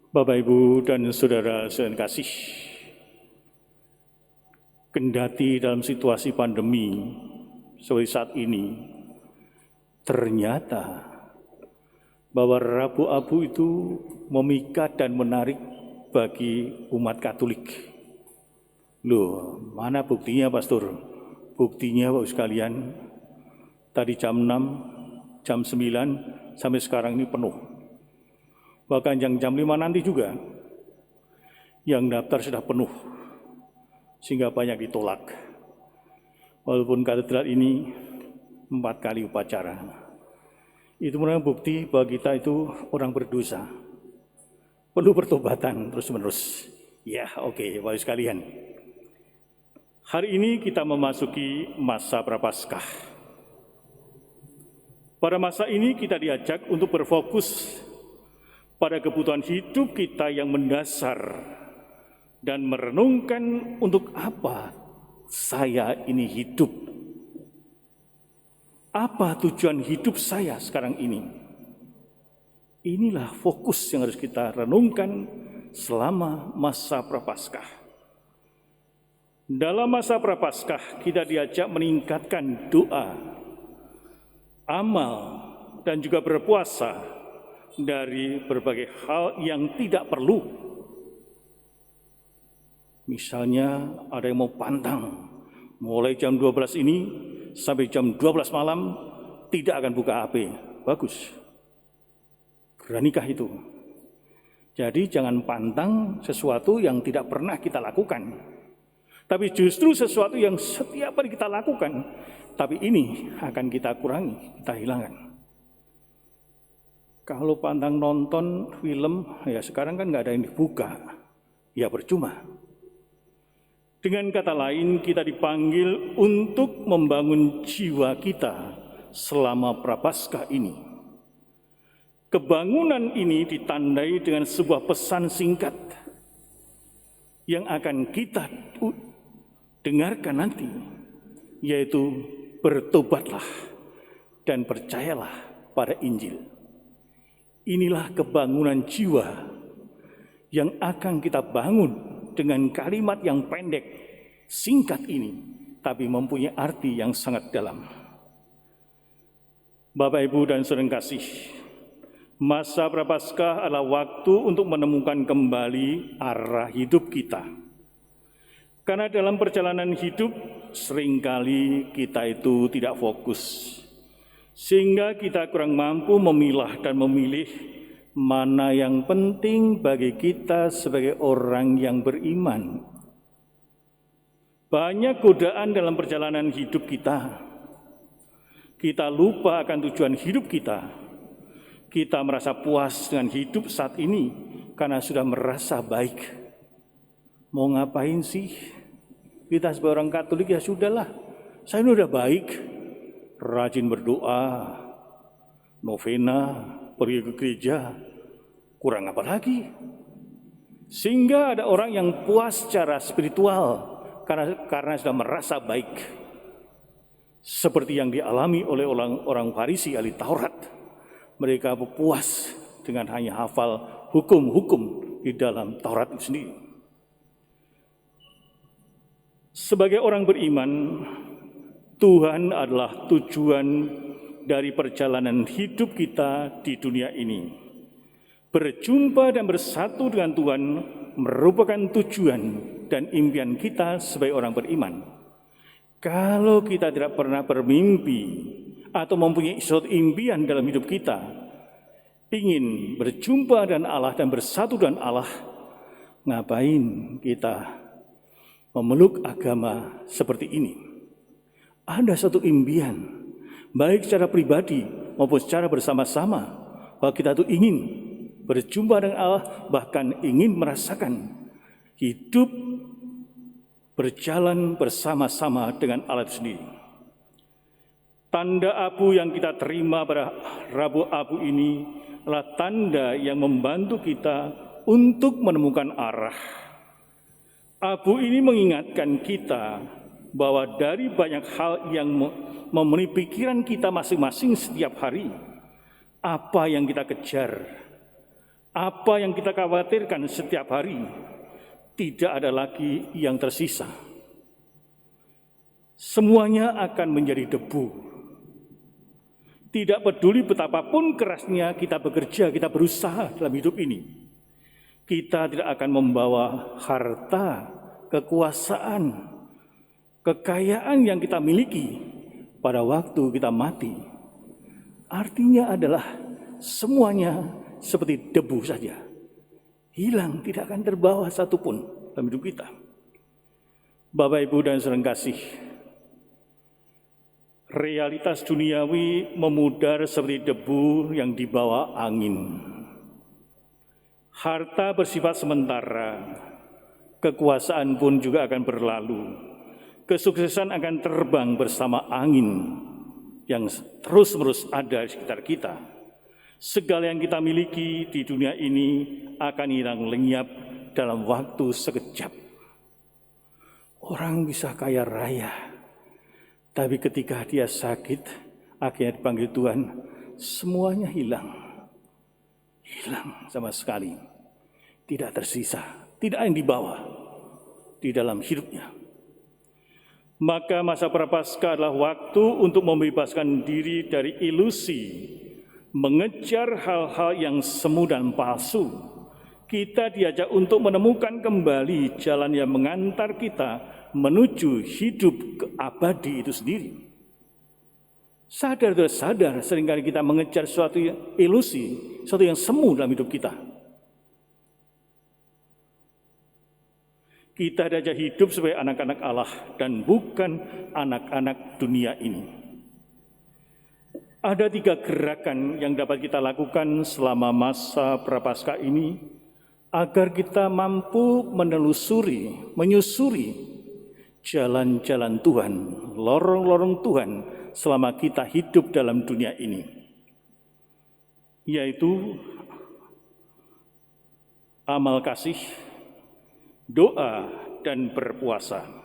Bapak, Ibu, dan Saudara sekalian kasih, kendati dalam situasi pandemi seperti saat ini, ternyata bahwa Rabu Abu itu memikat dan menarik bagi umat Katolik. Loh, mana buktinya, Pastor? Buktinya, Bapak sekalian, tadi jam 6, jam 9, sampai sekarang ini penuh. Bahkan yang jam 5 nanti juga, yang daftar sudah penuh, sehingga banyak ditolak. Walaupun katedral ini 4 kali upacara. Itu merupakan bukti bahwa kita itu orang berdosa, perlu pertobatan terus-menerus. Ya, oke, Bapak sekalian. Hari ini kita memasuki masa Prapaskah. Pada masa ini kita diajak untuk berfokus pada kebutuhan hidup kita yang mendasar dan merenungkan untuk apa saya ini hidup. Apa tujuan hidup saya sekarang ini? Inilah fokus yang harus kita renungkan selama masa Prapaskah. Dalam masa Prapaskah kita diajak meningkatkan doa, amal, dan juga berpuasa dari berbagai hal yang tidak perlu. Misalnya ada yang mau pantang, mulai jam 12 ini sampai jam 12 malam tidak akan buka HP. Bagus. Beranikah itu? Jadi jangan pantang sesuatu yang tidak pernah kita lakukan. Tapi justru sesuatu yang setiap hari kita lakukan, tapi ini akan kita kurangi, kita hilangkan. Kalau pantang nonton film, ya sekarang kan nggak ada yang dibuka, ya percuma. Dengan kata lain, kita dipanggil untuk membangun jiwa kita selama Prapaskah ini. Kebangunan ini ditandai dengan sebuah pesan singkat yang akan kita dengarkan nanti, yaitu bertobatlah dan percayalah pada Injil. Inilah kebangunan jiwa yang akan kita bangun dengan kalimat yang pendek, singkat ini, tapi mempunyai arti yang sangat dalam. Bapak, Ibu, dan saudara kasih, masa Prapaskah adalah waktu untuk menemukan kembali arah hidup kita. Karena dalam perjalanan hidup, seringkali kita itu tidak fokus, sehingga kita kurang mampu memilah dan memilih mana yang penting bagi kita sebagai orang yang beriman. Banyak godaan dalam perjalanan hidup kita. Kita lupa akan tujuan hidup kita. Kita merasa puas dengan hidup saat ini karena sudah merasa baik. Mau ngapain sih? Kita sebagai orang Katolik, ya sudahlah, saya ini udah baik. Rajin berdoa, novena, pergi ke gereja, kurang apa lagi? Sehingga ada orang yang puas secara spiritual karena sudah merasa baik. Seperti yang dialami oleh orang Farisi ahli Taurat. Mereka puas dengan hanya hafal hukum-hukum di dalam Taurat itu sendiri. Sebagai orang beriman, Tuhan adalah tujuan dari perjalanan hidup kita di dunia ini. Berjumpa dan bersatu dengan Tuhan merupakan tujuan dan impian kita sebagai orang beriman. Kalau kita tidak pernah bermimpi atau mempunyai suatu impian dalam hidup kita, ingin berjumpa dengan Allah dan bersatu dengan Allah, ngapain kita memeluk agama seperti ini? Ada satu impian, baik secara pribadi maupun secara bersama-sama, bahwa kita tuh ingin berjumpa dengan Allah, bahkan ingin merasakan hidup berjalan bersama-sama dengan Allah itu sendiri. Tanda abu yang kita terima pada Rabu Abu ini adalah tanda yang membantu kita untuk menemukan arah. Abu ini mengingatkan kita bahwa dari banyak hal yang memenuhi pikiran kita masing-masing setiap hari, apa yang kita kejar, Apa yang kita khawatirkan setiap hari tidak ada lagi yang tersisa. Semuanya akan menjadi debu. Tidak peduli betapapun kerasnya kita bekerja, kita berusaha dalam hidup ini, kita tidak akan membawa harta, kekuasaan, kekayaan yang kita miliki pada waktu kita mati. Artinya adalah semuanya seperti debu saja. Hilang, tidak akan terbawa satupun dalam hidup kita. Bapak, Ibu, dan saudara kasih, realitas duniawi memudar seperti debu yang dibawa angin. Harta bersifat sementara, kekuasaan pun juga akan berlalu. Kesuksesan akan terbang bersama angin yang terus-menerus ada di sekitar kita. Segala yang kita miliki di dunia ini akan hilang lenyap dalam waktu sekejap. Orang bisa kaya raya, tapi ketika dia sakit, akhirnya dipanggil Tuhan, semuanya hilang. Hilang sama sekali. Tidak tersisa, tidak yang dibawa di dalam hidupnya. Maka masa prapaskah adalah waktu untuk membebaskan diri dari ilusi, mengejar hal-hal yang semu dan palsu. Kita diajak untuk menemukan kembali jalan yang mengantar kita menuju hidup abadi itu sendiri. Sadar atau sadar, seringkali kita mengejar suatu ilusi, suatu yang semu dalam hidup kita. Kita diajak hidup sebagai anak-anak Allah dan bukan anak-anak dunia ini. Ada 3 gerakan yang dapat kita lakukan selama masa prapaskah ini agar kita mampu menyusuri jalan-jalan Tuhan, lorong-lorong Tuhan selama kita hidup dalam dunia ini, yaitu amal kasih, doa, dan berpuasa.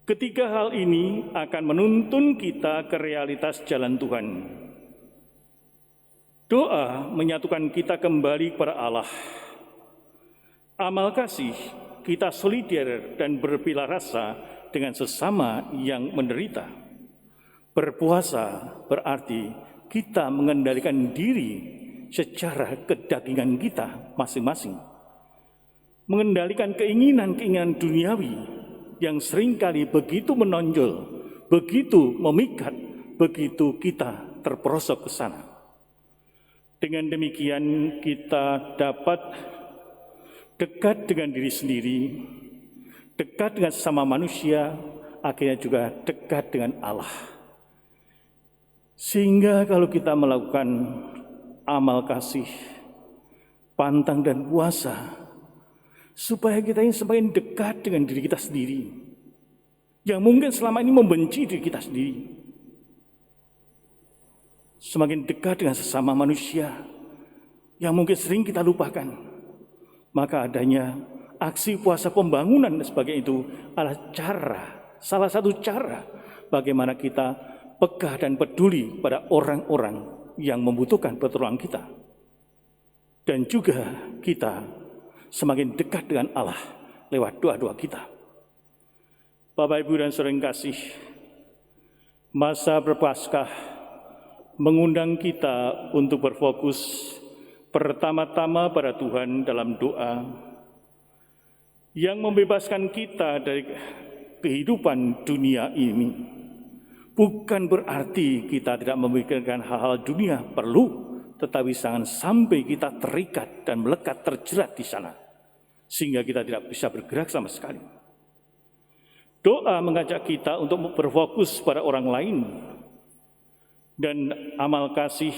Ketiga hal ini akan menuntun kita ke realitas jalan Tuhan. Doa menyatukan kita kembali kepada Allah. Amal kasih, kita solidar dan berpilah rasa dengan sesama yang menderita. Berpuasa berarti kita mengendalikan diri secara kedagingan kita masing-masing. Mengendalikan keinginan-keinginan duniawi yang seringkali begitu menonjol, begitu memikat, begitu kita terperosok ke sana. Dengan demikian kita dapat dekat dengan diri sendiri, dekat dengan sesama manusia, akhirnya juga dekat dengan Allah. Sehingga kalau kita melakukan amal kasih, pantang dan puasa, supaya kita ini semakin dekat dengan diri kita sendiri, yang mungkin selama ini membenci diri kita sendiri, semakin dekat dengan sesama manusia, yang mungkin sering kita lupakan. Maka adanya aksi puasa pembangunan dan sebagainya itu adalah salah satu cara bagaimana kita peka dan peduli pada orang-orang yang membutuhkan pertolongan kita. Dan juga kita semakin dekat dengan Allah lewat doa-doa kita. Bapak, Ibu, dan saudara yang kasih, masa berpaskah mengundang kita untuk berfokus pertama-tama pada Tuhan dalam doa yang membebaskan kita dari kehidupan dunia ini. Bukan berarti kita tidak memikirkan hal-hal dunia, perlu, tetapi jangan sampai kita terikat dan melekat terjerat di sana, sehingga kita tidak bisa bergerak sama sekali. Doa mengajak kita untuk berfokus pada orang lain, dan amal kasih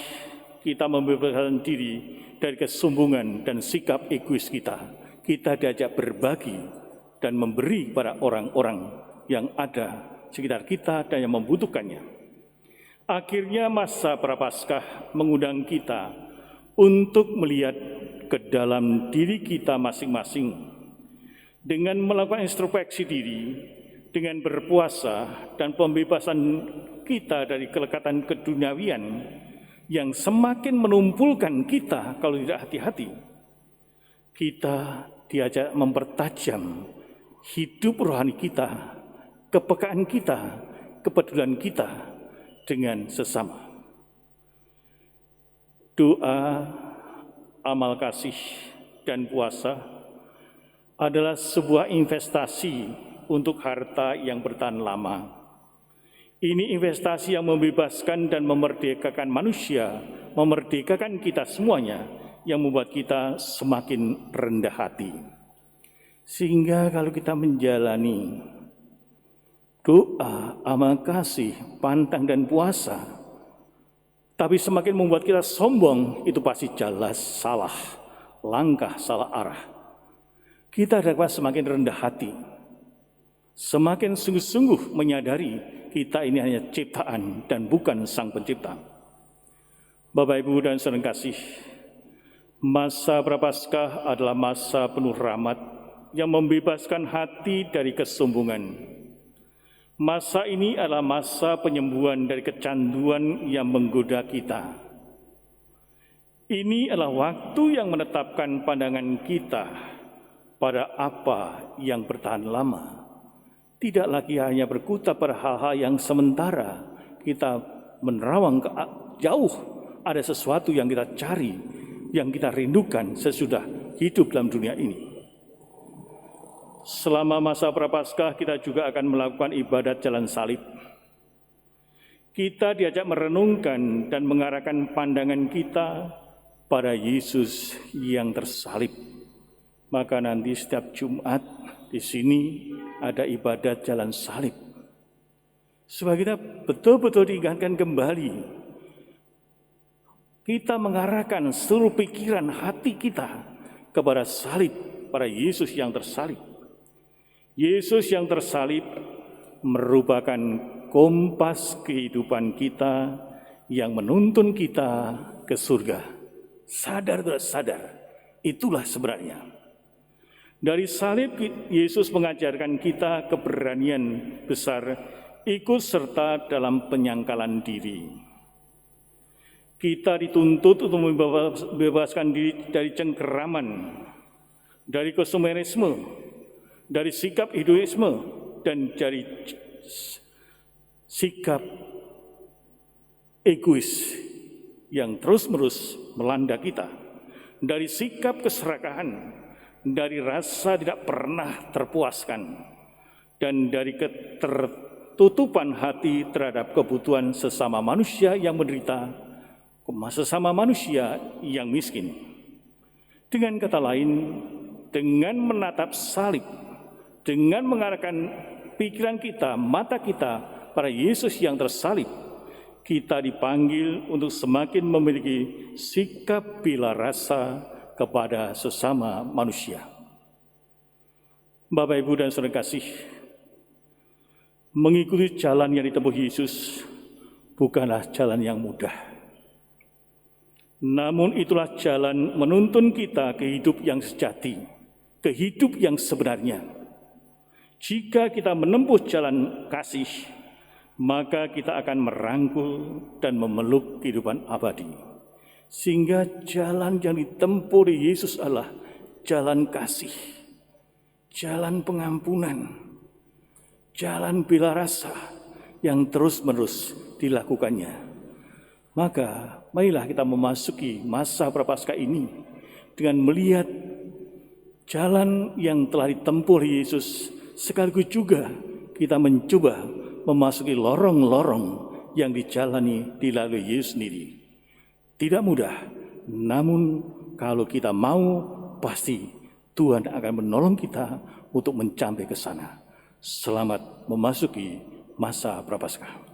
kita membebaskan diri dari kesombongan dan sikap egois kita. Kita diajak berbagi dan memberi pada orang-orang yang ada sekitar kita dan yang membutuhkannya. Akhirnya masa prapaskah mengundang kita untuk melihat ke dalam diri kita masing-masing dengan melakukan introspeksi diri, dengan berpuasa dan pembebasan kita dari kelekatan keduniawian yang semakin menumpulkan kita kalau tidak hati-hati. Kita diajak mempertajam hidup rohani kita, kepekaan kita, kepedulian kita dengan sesama. Doa, amal kasih, dan puasa adalah sebuah investasi untuk harta yang bertahan lama. Ini investasi yang membebaskan dan memerdekakan manusia, memerdekakan kita semuanya, yang membuat kita semakin rendah hati. Sehingga kalau kita menjalani doa, amal kasih, pantang, dan puasa, tapi semakin membuat kita sombong, itu pasti jelas salah langkah, salah arah. Kita dapat semakin rendah hati, semakin sungguh-sungguh menyadari kita ini hanya ciptaan dan bukan Sang Pencipta. Bapak, Ibu, dan saudara kasih, masa Prapaskah adalah masa penuh rahmat yang membebaskan hati dari kesombongan. Masa ini adalah masa penyembuhan dari kecanduan yang menggoda kita. Ini adalah waktu yang menetapkan pandangan kita pada apa yang bertahan lama. Tidak lagi hanya berkutat pada hal-hal yang sementara, kita menerawang jauh, ada sesuatu yang kita cari, yang kita rindukan sesudah hidup dalam dunia ini. Selama masa Prapaskah kita juga akan melakukan ibadat jalan salib. Kita diajak merenungkan dan mengarahkan pandangan kita pada Yesus yang tersalib. Maka nanti setiap Jumat di sini ada ibadat jalan salib. Supaya kita betul-betul diingatkan kembali. Kita mengarahkan seluruh pikiran hati kita kepada salib, pada Yesus yang tersalib. Yesus yang tersalib merupakan kompas kehidupan kita yang menuntun kita ke surga. Sadar atau sadar, itulah sebenarnya. Dari salib, Yesus mengajarkan kita keberanian besar ikut serta dalam penyangkalan diri. Kita dituntut untuk membebaskan diri dari cengkeraman, dari konsumerisme, dari sikap hedonisme, dan dari sikap egois yang terus-menerus melanda kita, dari sikap keserakahan, dari rasa tidak pernah terpuaskan, dan dari ketertutupan hati terhadap kebutuhan sesama manusia yang menderita, sesama manusia yang miskin. Dengan kata lain, dengan menatap salib, dengan mengarahkan pikiran kita, mata kita pada Yesus yang tersalib, kita dipanggil untuk semakin memiliki sikap bela rasa kepada sesama manusia. Bapak, Ibu, dan saudara kasih, mengikuti jalan yang ditempuh Yesus bukanlah jalan yang mudah. Namun itulah jalan menuntun kita ke hidup yang sejati, ke hidup yang sebenarnya. Jika kita menempuh jalan kasih, maka kita akan merangkul dan memeluk kehidupan abadi. Sehingga jalan yang ditempuh oleh Yesus adalah jalan kasih, jalan pengampunan, jalan bela rasa yang terus-menerus dilakukannya. Maka marilah kita memasuki masa Prapaskah ini dengan melihat jalan yang telah ditempuh oleh Yesus, sekaligus juga kita mencoba memasuki lorong-lorong yang dilalui Yesus sendiri. Tidak mudah, namun kalau kita mau, pasti Tuhan akan menolong kita untuk mencapai ke sana. Selamat memasuki masa Prapaskah.